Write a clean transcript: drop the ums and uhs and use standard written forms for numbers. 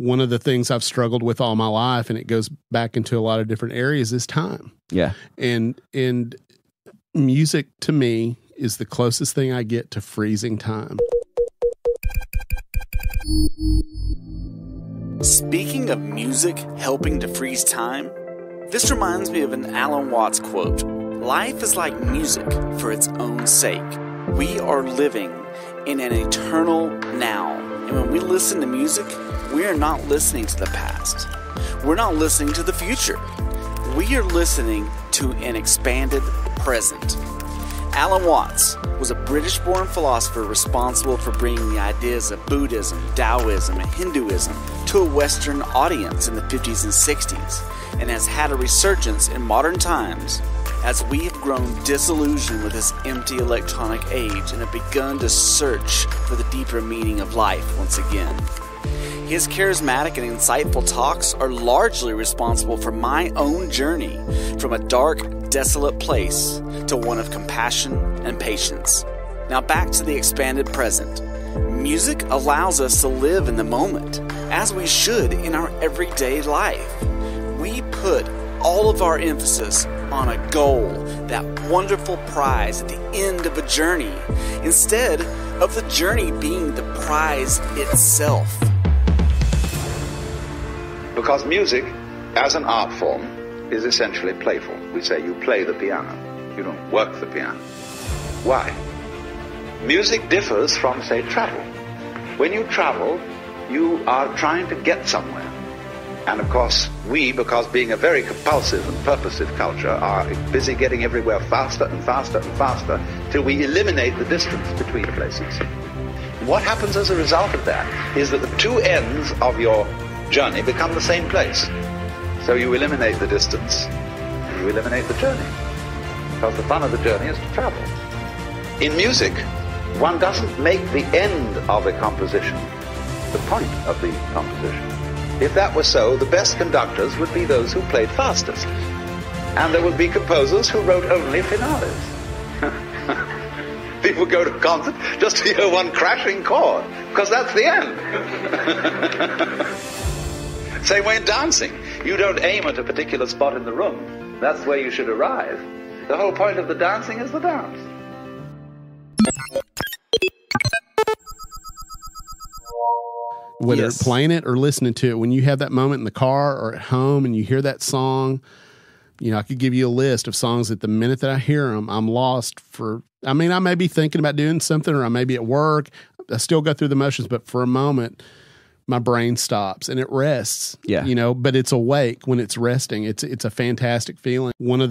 one of the things I've struggled with all my life, and it goes back into a lot of different areas, is time. Yeah. And music to me is the closest thing I get to freezing time. Speaking of music helping to freeze time, this reminds me of an Alan Watts quote. Life is like music for its own sake. We are living in an eternal now. And when we listen to music, we are not listening to the past. We're not listening to the future. We are listening to an expanded present. Alan Watts was a British-born philosopher responsible for bringing the ideas of Buddhism, Taoism, and Hinduism to a Western audience in the 50s and 60s, and has had a resurgence in modern times as we have grown disillusioned with this empty electronic age and have begun to search for the deeper meaning of life once again. His charismatic and insightful talks are largely responsible for my own journey from a dark, desolate place to one of compassion and patience. Now back to the expanded present. Music allows us to live in the moment, as we should in our everyday life. We put all of our emphasis on a goal, that wonderful prize at the end of a journey, instead of the journey being the prize itself. Because music, as an art form, is essentially playful. We say you play the piano. You don't work the piano. Why? Music differs from, say, travel. When you travel, you are trying to get somewhere. And of course, because being a very compulsive and purposive culture, are busy getting everywhere faster and faster and faster till we eliminate the distance between places. What happens as a result of that is that the two ends of your journey become the same place. So you eliminate the distance, you eliminate the journey. Because the fun of the journey is to travel. In music, one doesn't make the end of a composition the point of the composition. If that were so, the best conductors would be those who played fastest. And there would be composers who wrote only finales. People go to a concert just to hear one crashing chord, because that's the end. Same way in dancing. You don't aim at a particular spot in the room. That's where you should arrive. The whole point of the dancing is the dance. Whether playing it or listening to it, when you have that moment in the car or at home and you hear that song, I could give you a list of songs that the minute that I hear them, I'm lost for, I may be thinking about doing something, or I may be at work. I still go through the motions, but for a moment, my brain stops and it rests. Yeah. But it's awake when it's resting. It's a fantastic feeling. One of the